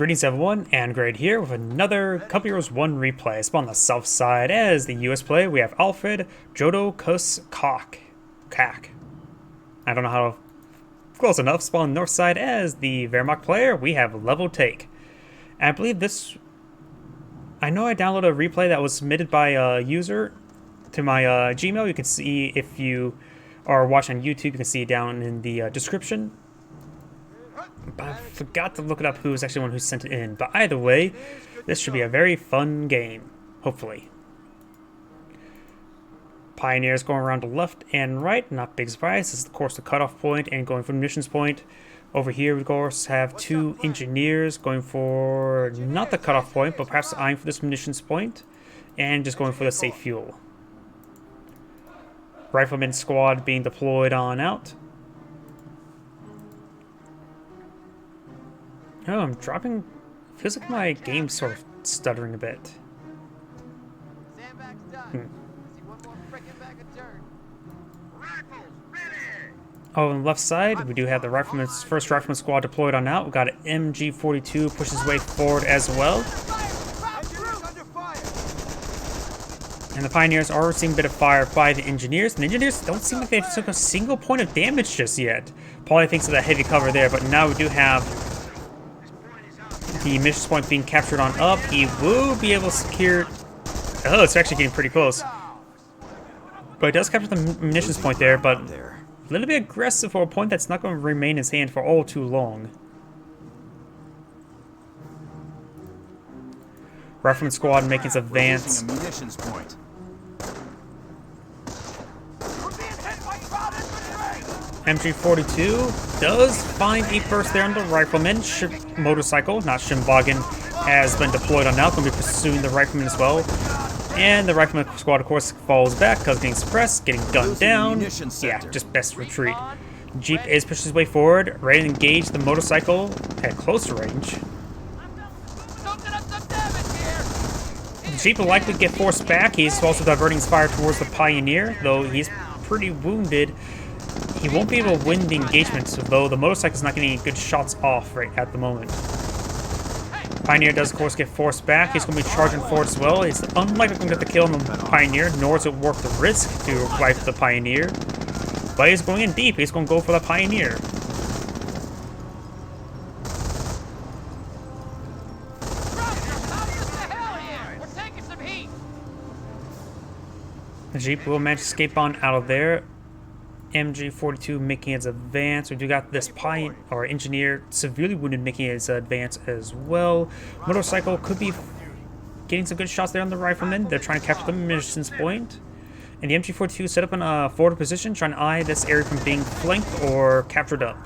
Greetings everyone, and Grade here with another Company Heroes 1 replay. Spawn on the south side as the US player. We have AlfredJodocusKwak. I don't know how close enough. Spawn on the north side as the Wher player. We have Leveltake. And I believe this... I know I downloaded a replay that was submitted by a user to my Gmail. You can see if you are watching on YouTube, you can see it down in the description. But I forgot to look it up who was actually the one who sent it in. But either way, this should be a very fun game, hopefully. Pioneers going around to left and right, not big surprise. This is of course the cutoff point and going for the munitions point. Over here we of course have two engineers going for not the cutoff point, but perhaps eyeing for this munitions point and just going for the safe fuel. Rifleman squad being deployed on out. Oh, I'm dropping... Feels like my game's sort of stuttering a bit. Oh, on the left side, we do have the first rifleman squad deployed on out. We've got an MG42 push his way forward as well. And the Pioneers are receiving a bit of fire by the Engineers. And the Engineers don't seem like they've took a single point of damage just yet. Probably thanks to that heavy cover there, but now we do have... the munitions point being captured on up. He will be able to secure... Oh, it's actually getting pretty close. But it does capture the munitions point there, but a little bit aggressive for a point that's not going to remain in his hand for all too long. Rifleman squad making its advance. MG42 does find a burst there on the rifleman. Motorcycle, not Shimwagen, has been deployed on now. Going to be pursuing the rifleman as well. And the rifleman squad, of course, falls back because getting suppressed, getting gunned down. Yeah, just best retreat. Jeep is pushing his way forward, ready to engage the motorcycle at closer range. The Jeep will likely get forced back. He's also diverting his fire towards the Pioneer, though he's pretty wounded. He won't be able to win the engagement, though the motorcycle's not getting any good shots off right at the moment. Pioneer does, of course, get forced back. He's going to be charging forward as well. He's unlikely going to get the kill on the Pioneer, nor is it worth the risk to wipe the Pioneer. But he's going in deep. He's going to go for the Pioneer. The Jeep will manage to escape on out of there. MG42 making its advance. We do got this engineer severely wounded making his advance as well. Motorcycle could be getting some good shots there on the rifleman. They're trying to capture the munitions point. And the MG42 set up in a forward position, trying to eye this area from being flanked or captured up.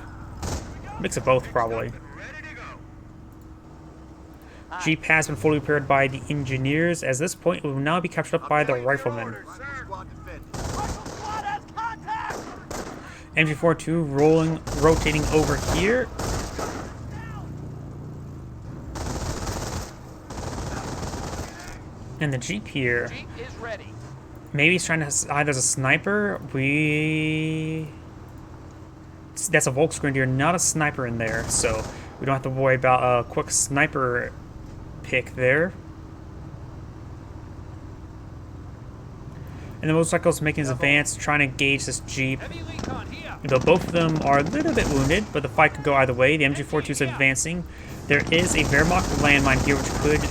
Mix of both, probably. Jeep has been fully repaired by the engineers. At this point, it will now be captured up by the rifleman. MG42 rotating over here. And the Jeep here. Maybe he's trying to hide as a sniper. That's a Volksgrenadier, not a sniper in there, so we don't have to worry about a quick sniper pick there. And the motorcycle's making his advance, trying to engage this Jeep. Though both of them are a little bit wounded, but the fight could go either way. The MG42 is advancing. There is a Wher landmine here which could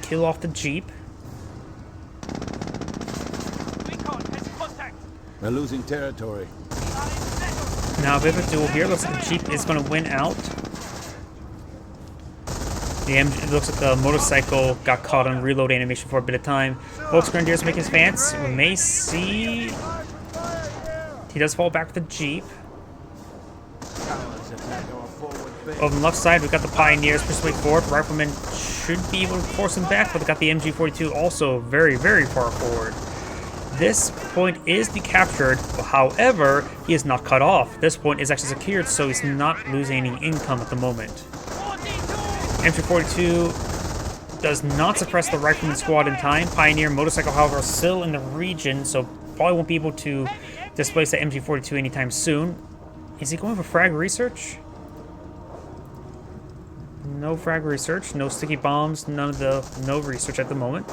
kill off the Jeep. They're losing territory. Now a bit of a duel here. Looks like the Jeep is going to win out. It looks like the motorcycle got caught on reload animation for a bit of time. Volksgrenadier is making his advance. We may see... He does fall back with the Jeep. Over on the left side, we've got the Pioneers pushing way forward. Riflemen should be able to force him back, but they've got the MG42 also very, very far forward. This point is decaptured, however, he is not cut off. This point is actually secured, so he's not losing any income at the moment. MG42 does not suppress the rifleman squad in time. Pioneer motorcycle, however, is still in the region, so probably won't be able to displace the MG42 anytime soon. Is he going for frag research? No frag research, no sticky bombs, no research at the moment.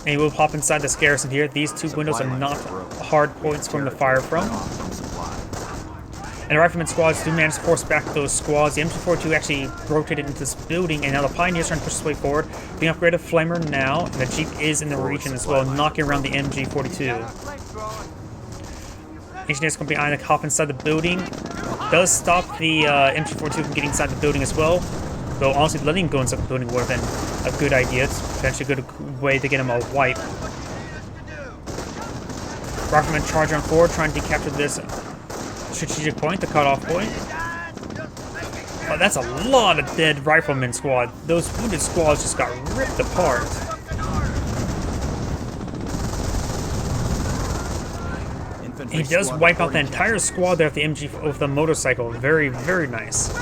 And he will pop inside this garrison here. These two windows are not hard points from the fire from. And the rifleman squads do manage to force back those squads. The MG42 actually rotated into this building, and now the Pioneer's trying to push his way forward. Being upgraded Flamer now, and the Jeep is in the region as well, knocking around the MG42. Engineer's going to be eyeing a hop inside the building. Does stop the MG42 from getting inside the building as well. Though honestly, letting him go inside the building would have been a good idea. It's potentially a good way to get him a wipe. Rifleman charging on forward, trying to capture this strategic point, the cutoff point. Oh, that's a lot of dead rifleman squad. Those wounded squads just got ripped apart. He does wipe out the entire squad there with the MG with the motorcycle. Very, very nice.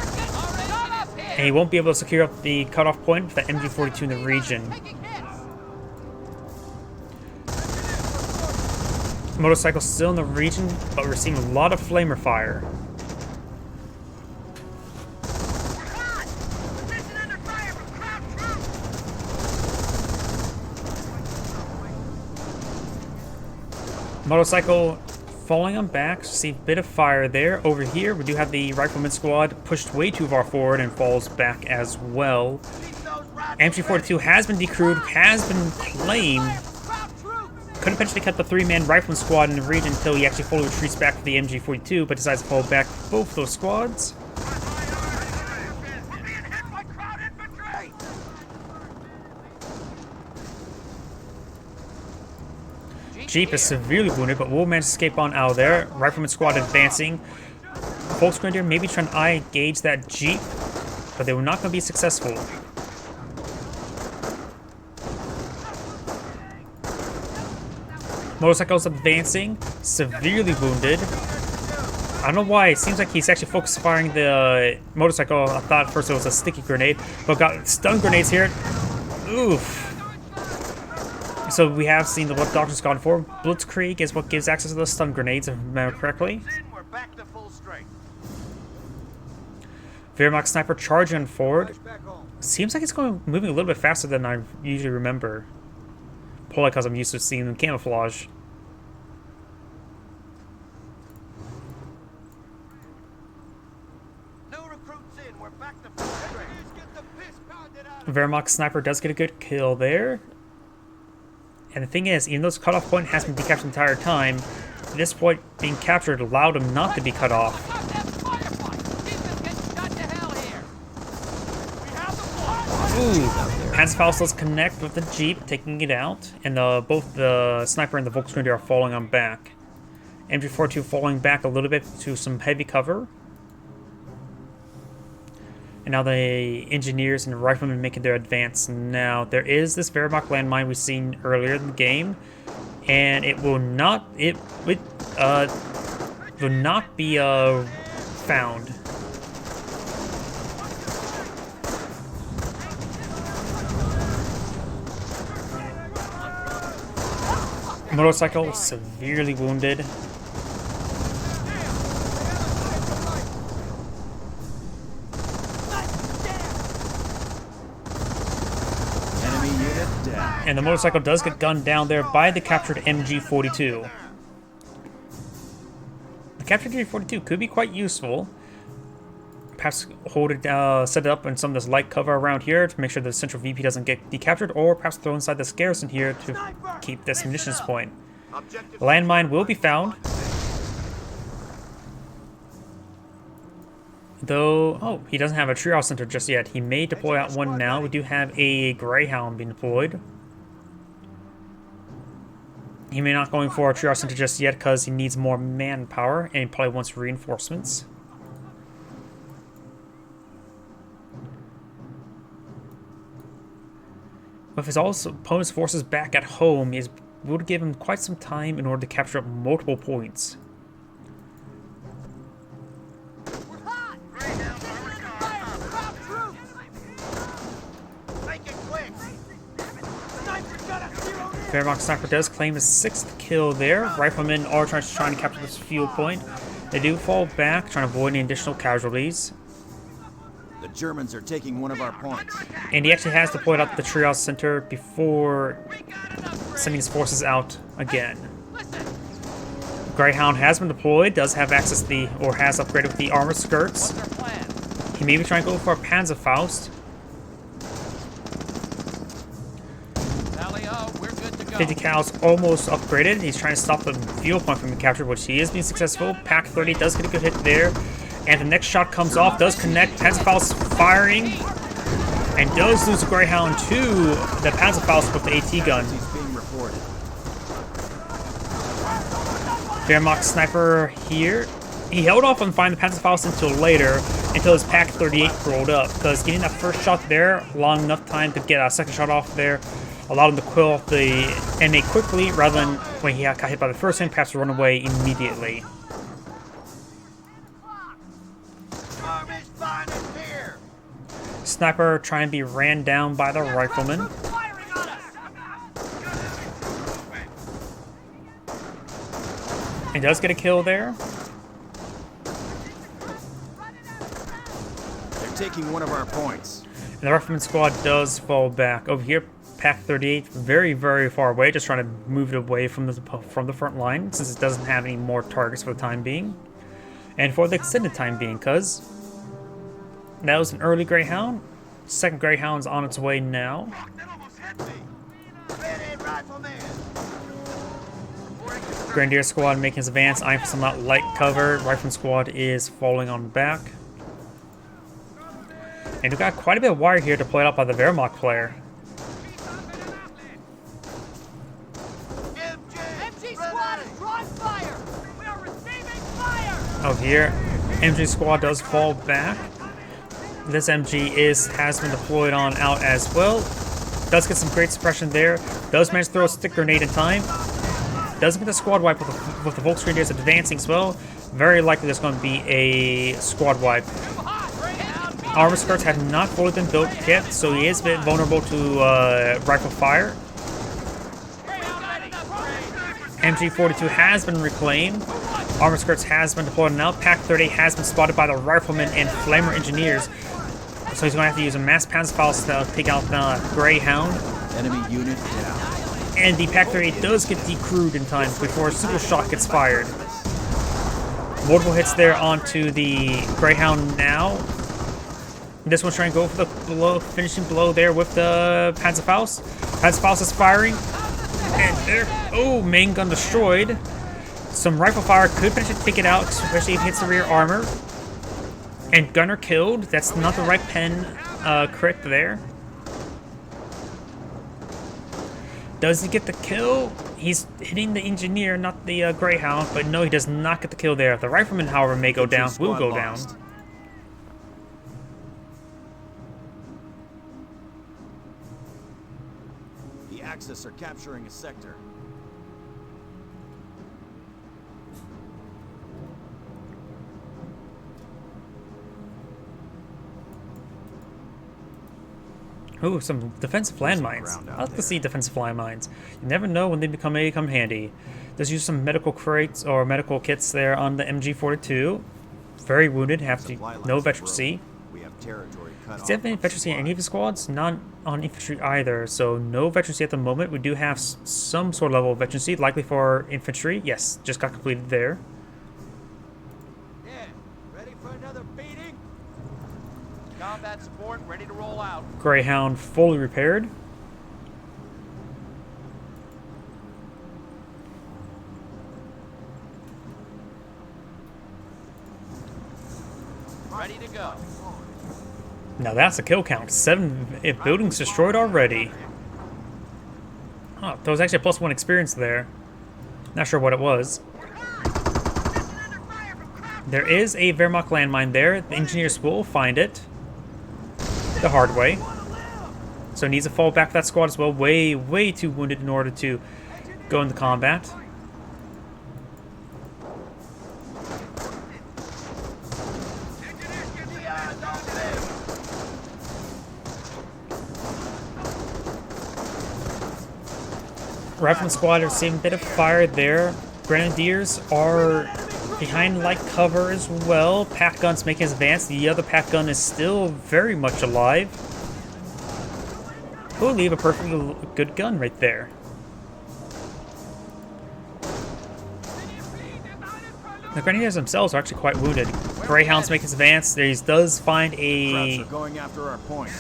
And he won't be able to secure up the cutoff point with the MG42 in the region. Motorcycle still in the region, but we're seeing a lot of flamer fire. Motorcycle falling on back, see a bit of fire there. Over here, we do have the rifleman squad pushed way too far forward and falls back as well. MG42 has been decrewed, has been claimed. Could have potentially cut the three-man rifleman squad in the region until he actually fully retreats back to the MG42, but decides to fall back both those squads. Jeep is severely wounded, but will manage to escape on out of there. Rifleman squad advancing. Volksgrenadier maybe trying to eye-gauge that Jeep, but they were not going to be successful. Motorcycle's advancing, severely wounded. I don't know why, it seems like he's actually focused firing the motorcycle. I thought at first it was a sticky grenade, but got stun grenades here. Oof. So we have seen what the doctor's gone for. Blitzkrieg is what gives access to the stun grenades, if I remember correctly. Wehrmacht sniper charging forward. Seems like it's moving a little bit faster than I usually remember. Probably because I'm used to seeing them camouflage. Wehrmacht sniper does get a good kill there. And the thing is, even though this cutoff point has been decaptured the entire time, this point being captured allowed him not to be cut off. Ooh, Panzerfaust does connect with the Jeep, taking it out, and both the sniper and the Volksgrenadier are falling on back. MG42 falling back a little bit to some heavy cover. And now the engineers and the riflemen making their advance. Now, there is this Wehrmacht landmine we've seen earlier in the game, and it will not be found. Motorcycle severely wounded. And the motorcycle does get gunned down there by the captured MG42. The captured MG42 could be quite useful. Perhaps set it up in some of this light cover around here to make sure the central VP doesn't get decaptured, or perhaps throw inside this garrison here to keep this munitions point. The landmine will be found. Though, oh, he doesn't have a triage center just yet. He may deploy out one now. We do have a Greyhound being deployed. He may not going for a triage center just yet because he needs more manpower and he probably wants reinforcements. With his opponent's forces back at home, it would give him quite some time in order to capture up multiple points. Wehrmacht sniper does claim his 6th kill there. Riflemen are trying to capture this fuel point. They do fall back, trying to avoid any additional casualties. The Germans are taking one of our points. And he actually has deployed out the treehouse center before sending his forces out again. Greyhound has been deployed, does have access to the, or has upgraded with the armor skirts. He may be trying to go for a Panzerfaust. 50 cals almost upgraded. He's trying to stop the fuel point from being captured, which he is being successful. Pack 30 does get a good hit there. And the next shot comes off, does connect. Panzerfaust firing. And does lose a Greyhound to the Panzerfaust with the AT gun. He's being reported. Wehrmacht sniper here. He held off on finding the Panzerfaust until later, until his Pack 38 rolled up. Because getting that first shot there, long enough time to get a second shot off there, allowed him to kill off the enemy quickly, rather than when he got hit by the first one, perhaps to run away immediately. Sniper trying to be ran down by the rifleman. He does get a kill there. They're taking one of our points. And the rifleman squad does fall back. Over here, Pack 38, very, very far away, just trying to move it away from the front line, since it doesn't have any more targets for the time being. And for the extended time being, because that was an early Greyhound. Second Greyhound's on its way now. Grenadier squad making his advance, eyeing for some light cover. Rifleman squad is falling on back. And we've got quite a bit of wire here deployed out by the Wehrmacht player. Over here, MG squad does fall back. This MG has been deployed on out as well. Does get some great suppression there. Does manage to throw a stick grenade in time. Doesn't get the squad wipe with the Volksgrenadiers advancing as well. Very likely there's going to be a squad wipe. Armor skirts have not fully been built yet, so he is a bit vulnerable to rifle fire. MG42 has been reclaimed. Armor skirts has been deployed now. Pack 30 has been spotted by the riflemen and flamer engineers. So he's going to have to use a mass Panzerfaust to take out the Greyhound. Enemy unit down. And the Pack 38 does get decrewed in time before a super shot gets fired. Multiple hits there onto the Greyhound now. This one's trying to go for the blow, finishing blow there with the Panzerfaust. Panzerfaust is firing. And there, oh, main gun destroyed. Some rifle fire could potentially take it out, especially if it hits the rear armor. And gunner killed. That's not the right pen crit there. Does he get the kill? He's hitting the engineer, not the Greyhound, but no, he does not get the kill there. The rifleman, however, may go down, will go down. The Axis are capturing a sector. Ooh, some defensive landmines. I'd like to see defensive landmines. You never know when they may come handy. Let's use some medical crates or medical kits there on the MG42. Very wounded, have to no veterancy. We have territory cut Does he have any veterancy in any of his squads? Not on infantry either, so no veterancy at the moment. We do have some sort of level of veterancy, likely for infantry. Yes, just got completed there. Yeah, ready for another beating? Combat support ready to roll out. Greyhound fully repaired. Ready to go. Now that's a kill count. 7 buildings destroyed already. Oh, there was actually a +1 experience there. Not sure what it was. There is a Wehrmacht landmine there. The engineers will find it the hard way. So needs to fall back for that squad as well. Way, way too wounded in order to go into combat. Rifleman squad are receiving a bit of fire there. Grenadiers are behind light cover as well. Pack gun's making his advance. The other pack gun is still very much alive. Who'll leave a perfectly good gun right there. The Grenadiers themselves are actually quite wounded. Greyhound's making his advance. He does find a Krauts are going after our point.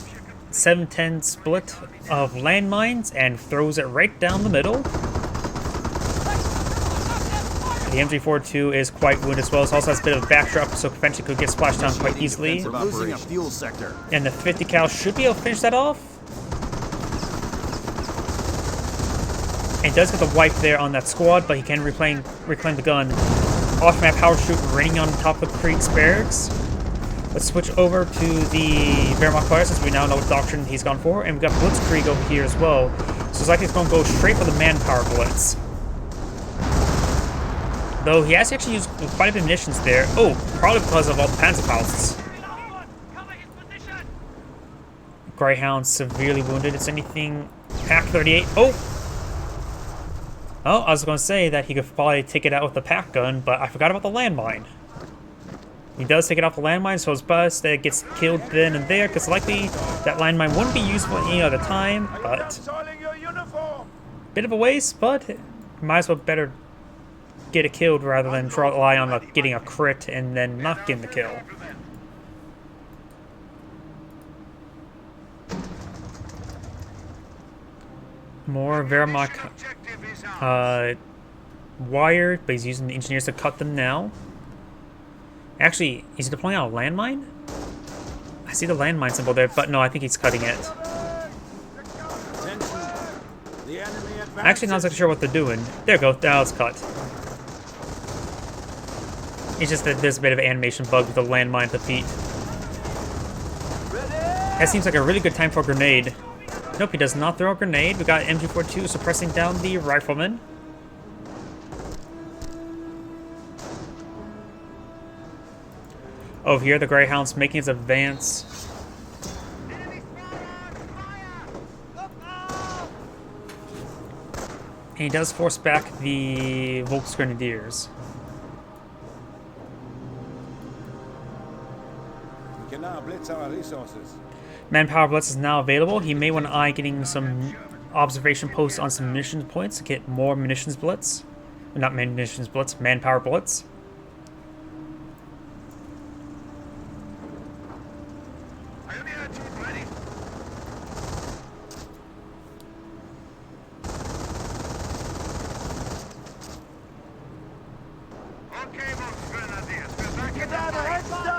7-10 split of landmines and throws it right down the middle. The MG42 is quite wounded as well. It also has a bit of a backdrop, so eventually could get splashed down quite easily. We're losing a fuel sector. And the 50 cal should be able to finish that off. And does get the wipe there on that squad, but he can reclaim the gun. Off-map power shoot raining on top of Krieg's barracks. Let's switch over to the Wehrmacht player since we now know what doctrine he's gone for. And we've got Blitzkrieg over here as well. So it's like he's going to go straight for the manpower blitz. Though he has actually used quite a bit of munitions there. Oh, probably because of all the Panzerfausts. Greyhound severely wounded. It's anything... Pack 38. Oh! Oh, I was going to say that he could probably take it out with the pack gun, but I forgot about the landmine. He does take it off the landmine, so it's best that it gets killed then and there, because likely that landmine wouldn't be useful at any other time, but... Bit of a waste, but might as well better get it killed rather than rely on getting a crit and then not getting the kill. More Wehrmacht wire, but he's using the engineers to cut them now. Actually, is he deploying out a landmine? I see the landmine symbol there, but no, I think he's cutting it. I'm actually not exactly sure what they're doing. There we go, now it's cut. It's just that there's a bit of an animation bug with the landmine at the feet. That seems like a really good time for a grenade. Nope, he does not throw a grenade. We got MG42 suppressing down the rifleman. Over here, the Greyhound's making his advance. And he does force back the Volksgrenadiers. We can now blitz our resources. Manpower Blitz is now available. He may want to eye getting some observation posts on some munitions points to get more munitions blitz. Not munitions blitz, manpower blitz.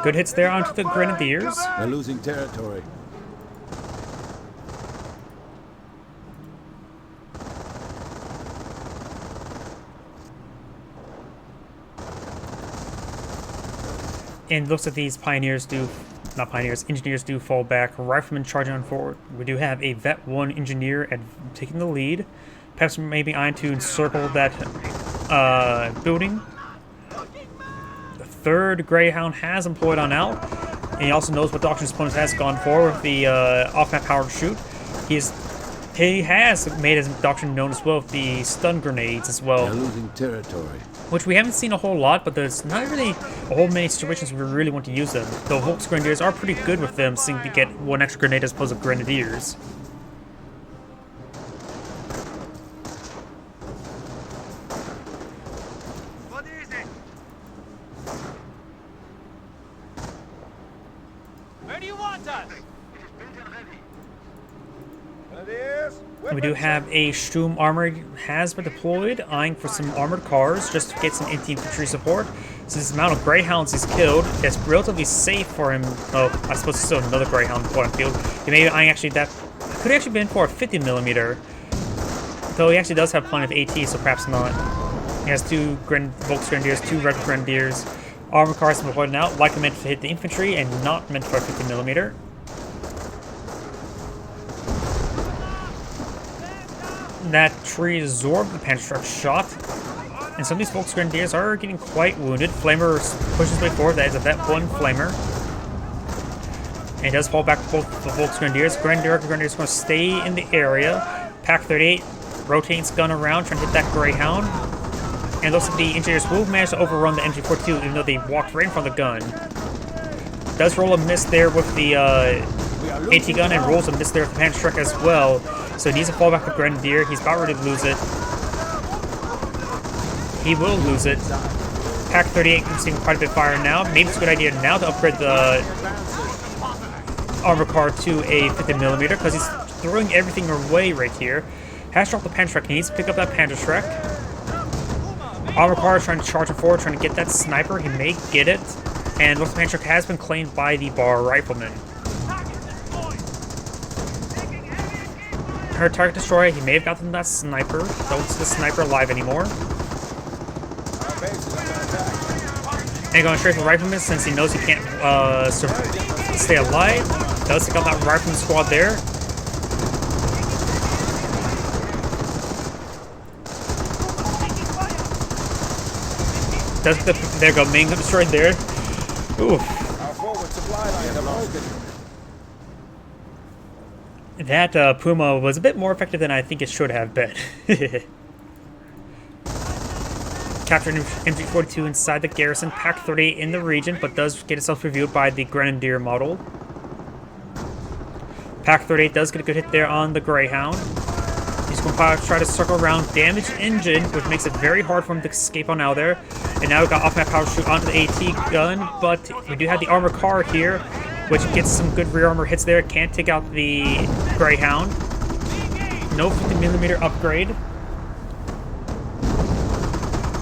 Good hits there onto the Grenadiers. We're losing territory. And looks like these engineers do fall back. Riflemen charging on forward. We do have a Vet 1 engineer taking the lead. Perhaps maybe eyeing to encircle that building. The third Greyhound has employed on out. And he also knows what doctrine his opponent has gone for with the off-map powered shoot. He has made his doctrine known as well with the stun grenades as well. We're losing territory. Which we haven't seen a whole lot, but there's not really a whole many situations where we really want to use them. The Volksgrenadiers are pretty good with them, seeming to get one extra grenade as opposed to Grenadiers. Where do you want us? We do have a Sturm armored has been deployed, eyeing for some armored cars just to get some anti-infantry support. Since the amount of Greyhounds he's killed, it's relatively safe for him. Oh, I suppose there's still another Greyhound deployed on the field. He may be eyeing actually that could actually been for a 50mm, though he actually does have plenty of AT, so perhaps not. He has two Volksgrenadiers, two regular Grenadiers. Armored cars have been deployed out, likely meant to hit the infantry and not meant for a 50mm. That tree absorbed the Panzerstruck shot, and some of these Volksgrenadiers are getting quite wounded. Flamer pushes his way forward. That is a Vet 1 Flamer. And he does fall back to both the Volksgrenadiers. Grenadiers are going to stay in the area. Pack 38 rotates gun around, trying to hit that Greyhound. And it looks like the engineers will manage to overrun the MG42 even though they walked right in front of the gun. Does roll a miss there with the AT gun and rolls a miss there with the Panther Truck as well. So he needs to fall back with Grenadier. He's about ready to lose it. He will lose it. Pack 38 receiving quite a bit of fire now. Maybe it's a good idea now to upgrade the armor car to a 50mm because he's throwing everything away right here. Has dropped the Panther Truck. He needs to pick up that Panther Truck. Armor car is trying to charge him forward, trying to get that sniper. He may get it. And the Panther Truck has been claimed by the Bar Rifleman. Her target destroyer, he may have gotten that sniper. Don't see the sniper alive anymore. And going straight for Rifleman since he knows he can't stay alive. Does take out that Rifleman squad there. There you go, main gun destroyed there. Ooh. That Puma was a bit more effective than I think it should have been. Captured MG42 inside the garrison, Pack 38 in the region, but does get itself reviewed by the Grenadier model. Pack 38 does get a good hit there on the Greyhound. He's going to try to circle around, damage engine, which makes it very hard for him to escape on out of there. And now we've got off-map power shoot onto the AT gun, but we do have the armor car here, which gets some good rear armor hits there. Can't take out the Greyhound. No 50mm upgrade.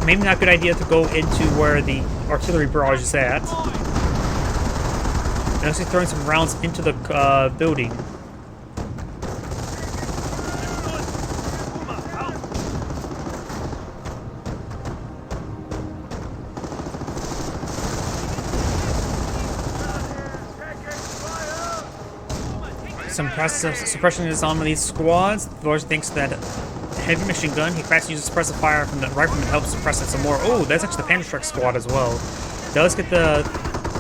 Maybe not a good idea to go into where the artillery barrage is at. And actually throwing some rounds into the building. Some suppression is on these squads. The Lord thinks that heavy machine gun, he tries to use suppressive fire from the rifleman to help suppress it some more. Oh, that's actually the Panther Truck squad as well. Does get the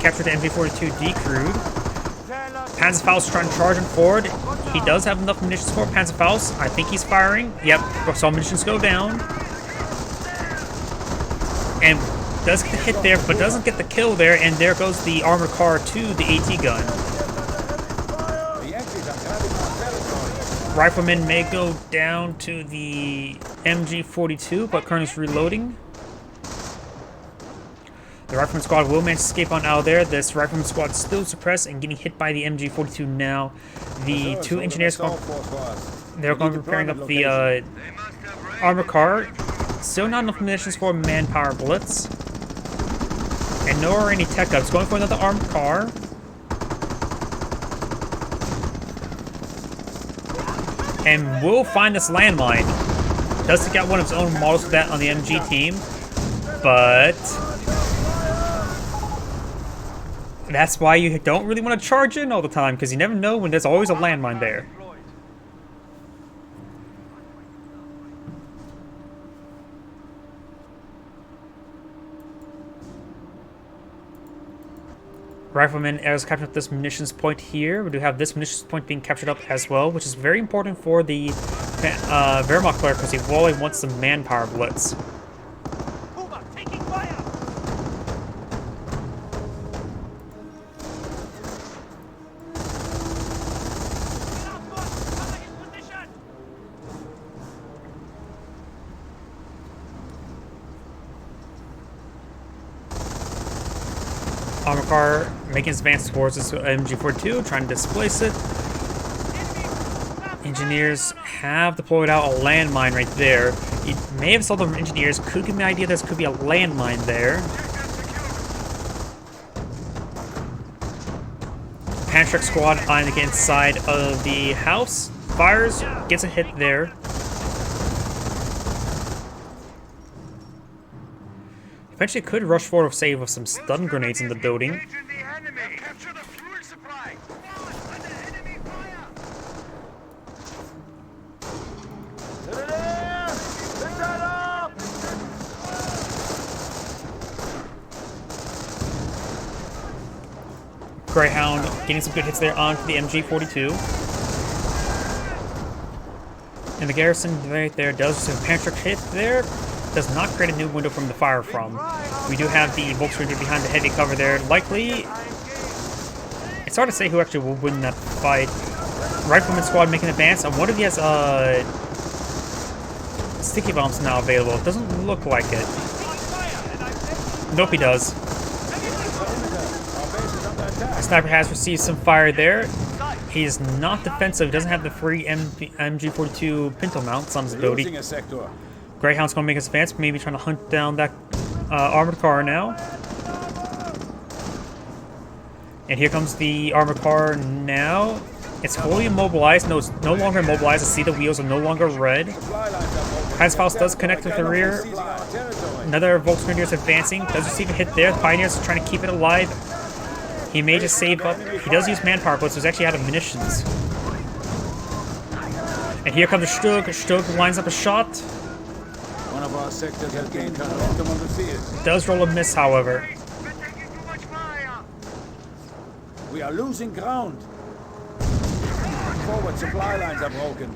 capture the MV42 decrewed. Panzerfaust trying to charge him forward. He does have enough munitions for Panzerfaust. I think he's firing. Yep, saw munitions go down. And does get the hit there, but doesn't get the kill there. And there goes the armored car to the AT gun. Rifleman may go down to the MG42, but Colonel's reloading. The Rifleman squad will manage to escape on out of there. This Rifleman squad is still suppressed and getting hit by the MG42 now. The two engineers, they're going to be preparing up the armor car. Still not enough munitions for a manpower blitz. And nor any tech ups. Going for another armored car. And will find this landmine. Does take out one of his own models for that on the MG team. But that's why you don't really want to charge in all the time, because you never know when there's always a landmine there. Rifleman is capturing up this munitions point here. We do have this munitions point being captured up as well, which is very important for the Wehrmacht player because he really wants some manpower blitz. Armor car making its advance towards this MG42, trying to displace it. Engineers have deployed out a landmine right there. You may have saw the engineers, could give me an idea this could be a landmine there. Panther Truck squad eyeing to get inside of the house. Fires, gets a hit there. Eventually could rush forward with save with some stun grenades in the building. Greyhound getting some good hits there onto the MG42. And the garrison right there does some Panther Truck hit there. does not create a new window from the fire from. We do have the Volkswagen behind the heavy cover there. Likely, it's hard to say who actually will win that fight. Rifleman squad making an advance. I wonder if he has sticky bombs now available. It doesn't look like it. Nope, he does. Sniper has received some fire there. He's not defensive. He doesn't have the free MG42 Pinto mounts on his ability. Greyhound's going to make his advance, maybe trying to hunt down that armored car now. And here comes the armored car now. It's fully immobilized. No, it's no longer immobilized. I see the wheels are no longer red. Transfiles does connect with the rear. Another Volkswagen is advancing. Does receive a hit there. The Pioneers are trying to keep it alive. He may just save up. He does use manpower, but he's actually out of munitions. And here comes the Stug. Stug lines up a shot. One of our sectors has gained momentum on the field. Does roll a miss, however. We are losing ground. Forward supply lines are broken.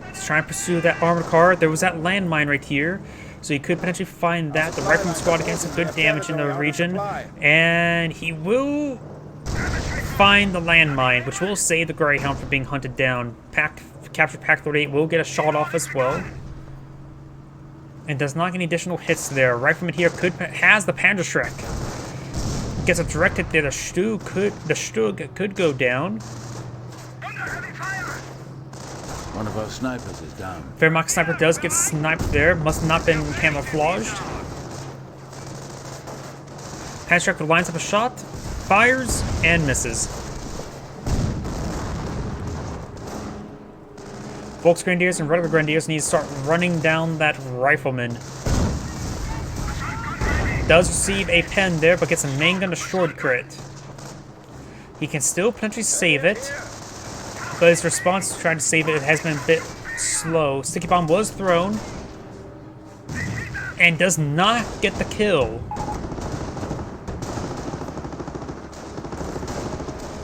Let's try and pursue that armored car. There was that landmine right here, so he could potentially find that. The Rifleman squad getting some good damage in the region, and he will find the landmine, which will save the Greyhound from being hunted down. Captured Pack 38 will get a shot off as well, and does not get any additional hits there. Rifleman here has the Panzerschreck. Gets a direct hit there. The Stug could go down. One of our snipers is down. Wehrmacht sniper does get sniped there. Must not have been camouflaged. Panzerschreck lines up a shot, fires, and misses. Volksgrenadiers and regular Grenadiers need to start running down that Rifleman. Does receive a pen there, but gets a main gun destroyed crit. He can still potentially save it, but his response to trying to save it has been a bit slow. Sticky bomb was thrown, and does not get the kill.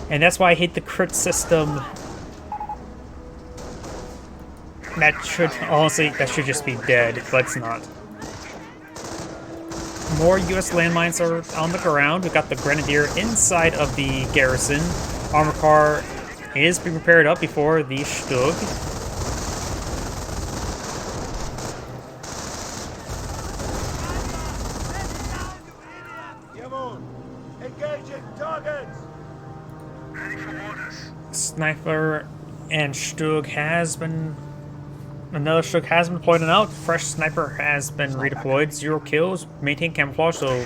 And that's why I hate the crit system. That should, honestly, that should just be dead, but it's not. More US landmines are on the ground. We've got the Grenadier inside of the garrison. Armor car is being prepared up before the Stug. Engaging targets. Sniper and Stug has been... Another Stug has been deployed and out. Fresh Sniper has been redeployed. 0 kills. Maintain camouflage, so...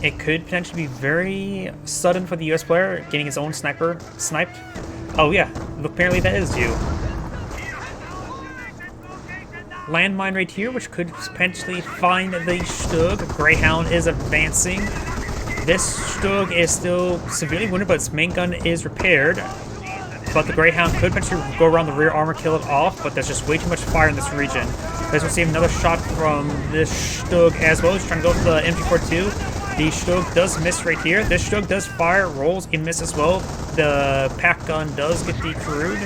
It could potentially be very sudden for the US player, getting his own sniper sniped. Oh yeah, apparently that is due. Landmine right here, which could potentially find the Stug. Greyhound is advancing. This Stug is still severely wounded, but its main gun is repaired. But the Greyhound could potentially go around the rear armor, kill it off, but there's just way too much fire in this region. Let's receive another shot from this Stug as well. He's trying to go for the MG42. The Stug does miss right here. This Stug does fire, rolls, and miss as well. The pack gun does get decrewed.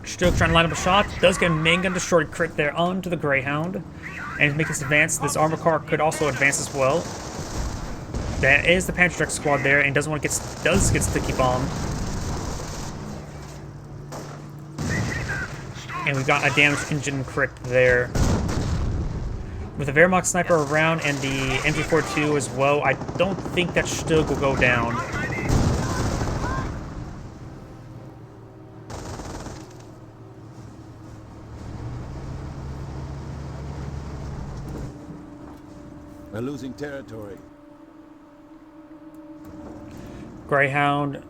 Stug trying to line up a shot. Does get a main gun destroyed crit there onto the Greyhound. And to make this advance, this armor car could also advance as well. That is the Panzerschreck squad there, and doesn't want to does get sticky bombed. And we got a damaged engine crit there. With the Wehrmacht sniper around and the MG42 as well, I don't think that Stug will go down. We're losing territory. Greyhound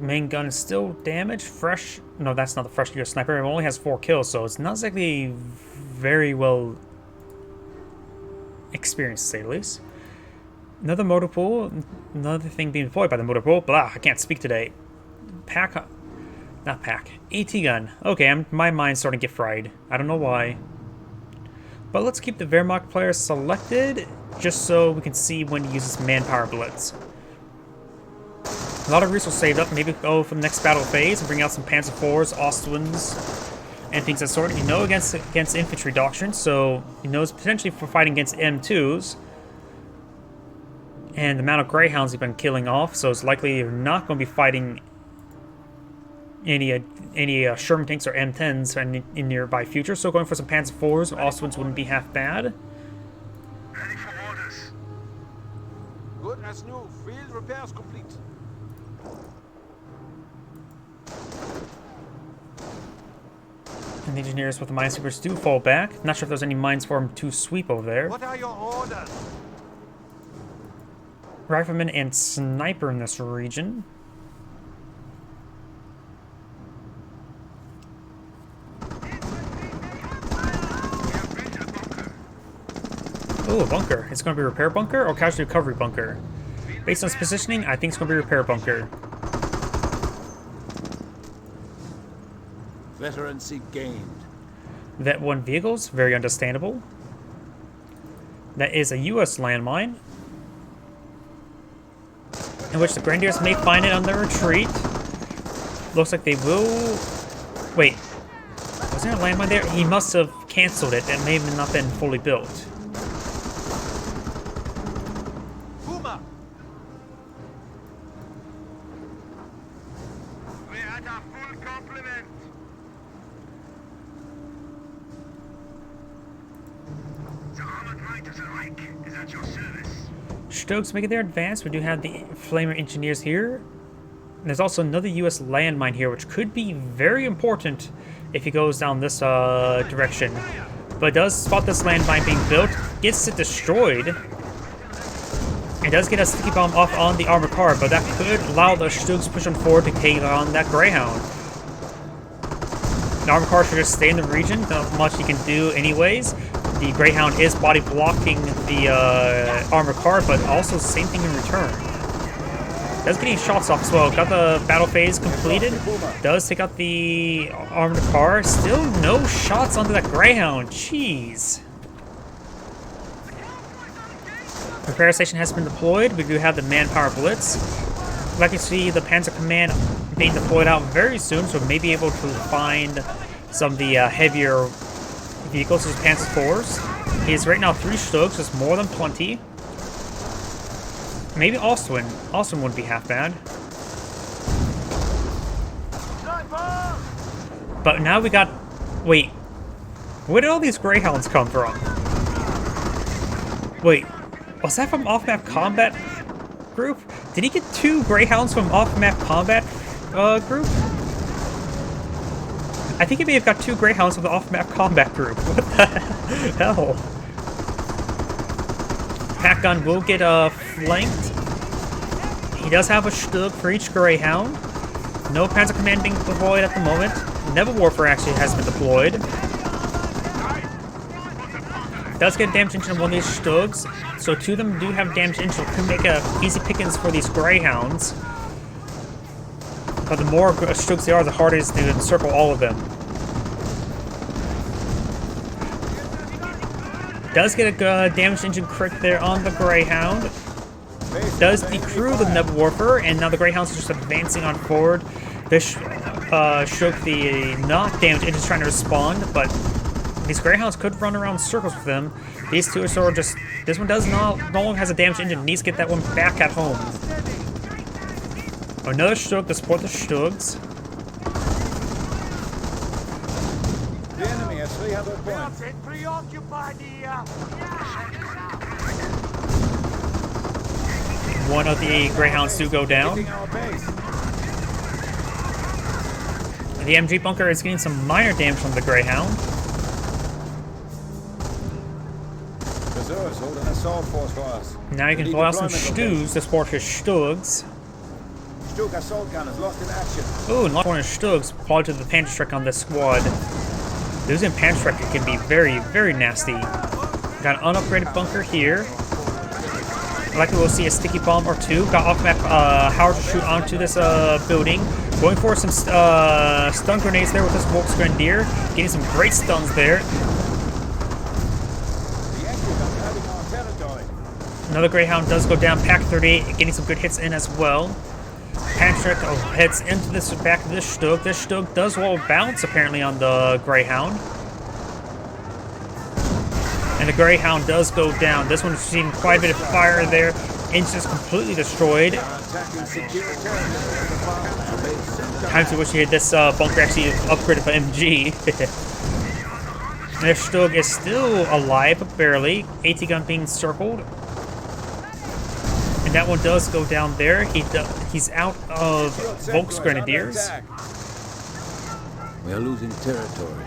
main gun is still damaged. Fresh, no, that's not the fresh US sniper. It only has 4 kills, so it's not exactly very well experienced, to say the least. Another motor pool, another thing being deployed by the motor pool. Blah, I can't speak today. Not pack. AT gun. Okay, my mind's starting to get fried. I don't know why. But let's keep the Wehrmacht player selected, just so we can see when he uses manpower blitz. A lot of resources saved up. Maybe go for the next battle phase and bring out some Panzer IVs, Ostwinds, and things of sort. You know against infantry doctrine, so he knows potentially for fighting against M2s. And the amount of Greyhounds he's been killing off, so it's likely you're not going to be fighting any Sherman tanks or M10s in nearby future. So going for some Panzer IVs or Austrians wouldn't be half bad. Ready for orders. Good as new. Field repairs complete. And the engineers with the minesweepers do fall back. Not sure if there's any mines for him to sweep over there. What are your orders? Rifleman and sniper in this region. Oh, a bunker. It's going to be a repair bunker or casualty recovery bunker? Based on its positioning, I think it's going to be a repair bunker. Veterancy gained. That one vehicles, very understandable. That is a US landmine, in which the Grenadiers may find it on their retreat. Looks like they will... Wait. Was there a landmine there? He must have cancelled it. That may have not been fully built. Puma! We're at our full complement. The armored riders alike is at your service. Stokes making their advance. We do have the Flamer engineers here. And there's also another US landmine here, which could be very important if he goes down this direction. But does spot this landmine being built, gets it destroyed. It does get a sticky bomb off on the armored car, but that could allow the Stokes push on forward to take on that Greyhound. The armored car should just stay in the region, not much he can do anyways. The Greyhound is body blocking the armored car, but also same thing in return. Does getting shots off as well. Got the battle phase completed. Does take out the armored car. Still no shots onto that Greyhound. Jeez. Repair station has been deployed. We do have the manpower blitz. I'd like to see the Panzer Command being deployed out very soon, so we may be able to find some of the heavier vehicles, his Panzer IVs. He is right now 3 Stokes, it's more than plenty. Maybe Austrian wouldn't be half bad. But now we got... Wait. Where did all these Greyhounds come from? Wait. Was that from off-map combat group? Did he get 2 Greyhounds from off-map combat group? I think he may have got 2 Greyhounds from the off-map combat group. What the hell? Pack gun will get flanked. He does have a Stug for each Greyhound. No Panzer Command being deployed at the moment. Never Warfare actually has been deployed. Does get a damage engine on one of these Stugs, so 2 of them do have damage engine. Could make easy pickings for these Greyhounds. But the more Stugs they are, the harder it is to encircle all of them. Does get a damage engine crit there on the Greyhound. Does decrew the Nebel Warfare, and now the Greyhounds are just advancing on forward. This Stug, the not damage engine, is trying to respond, but these Greyhounds could run around circles with them. These 2 are sort of just... This one does no longer has a damage engine, needs to get that one back at home. Another Stug to support the Stugs. The enemy has 300 points. Preoccupy the... One of the Greyhounds do go down. Hitting our base. The MG bunker is getting some minor damage from the Greyhound. Reserves hold an assault force for us. Now you can pull out some Stugs to support his Stugs. Stug assault gunners lost in action. Ooh, and one of his Stugs probably to the Panther Strike on this squad. Losing Panther Strike can be very, very nasty. Got an unupgraded bunker here. Likely we'll see a sticky bomb or 2. Got off-map Howard to shoot onto this building. Going for some stun grenades there with this Volks Grenadier. Getting some great stuns there. Territory. Another Greyhound does go down. Pack 38 getting some good hits in as well. Patrick heads into this back of this Stug. This Stug does roll bounce apparently on the Greyhound. And the Greyhound does go down. This one's seen quite a bit of fire there. Inch is completely destroyed. Time to wish you had this bunker actually upgraded for MG. Their Stug is still alive, but barely. AT gun being circled. And that one does go down there. He's out of Volk's Grenadiers. We are losing territory.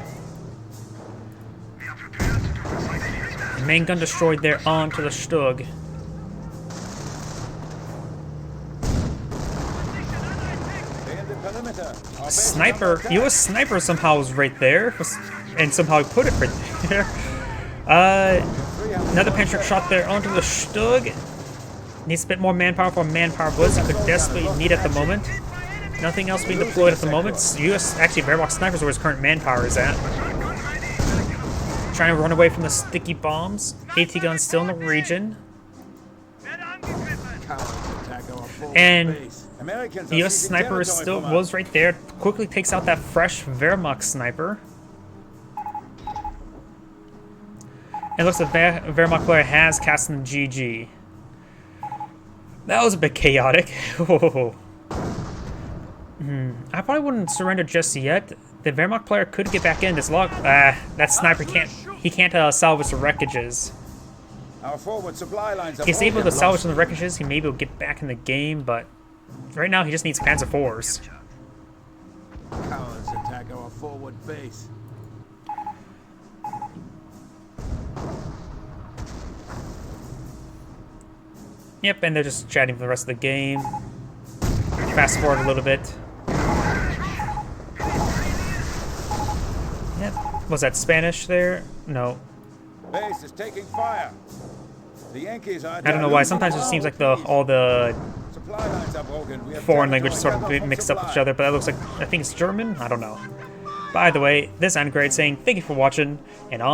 Main gun destroyed there onto the Stug. Sniper, US sniper somehow was right there, and somehow he put it right there. Another Patrick shot there onto the Stug. Needs a bit more manpower for a manpower blitz. He could desperately need at the moment. Nothing else being deployed at the moment. US, actually, Wehrmacht snipers where his current manpower is at. Trying to run away from the sticky bombs. AT gun still in the region. And the US sniper is still was right there. Quickly takes out that fresh Wehrmacht sniper. And looks like Wehrmacht player has cast in GG. That was a bit chaotic. I probably wouldn't surrender just yet. The Wehrmacht player could get back in. This log, that sniper can't salvage the wreckages. Our forward supply lines If he's able to salvage some of the wreckages, he maybe will get back in the game, but right now he just needs Panzer IVs. Cowards attack our forward base. Yep, and they're just chatting for the rest of the game. Fast forward a little bit. Yep. Was that Spanish there? No. Base is taking fire. The Yankees are. I don't know why. Sometimes it seems like all the supply lines are broken. We have foreign languages sort of mixed up with each other, but that looks like, I think it's German? I don't know. By the way, this is Grade saying thank you for watching, and on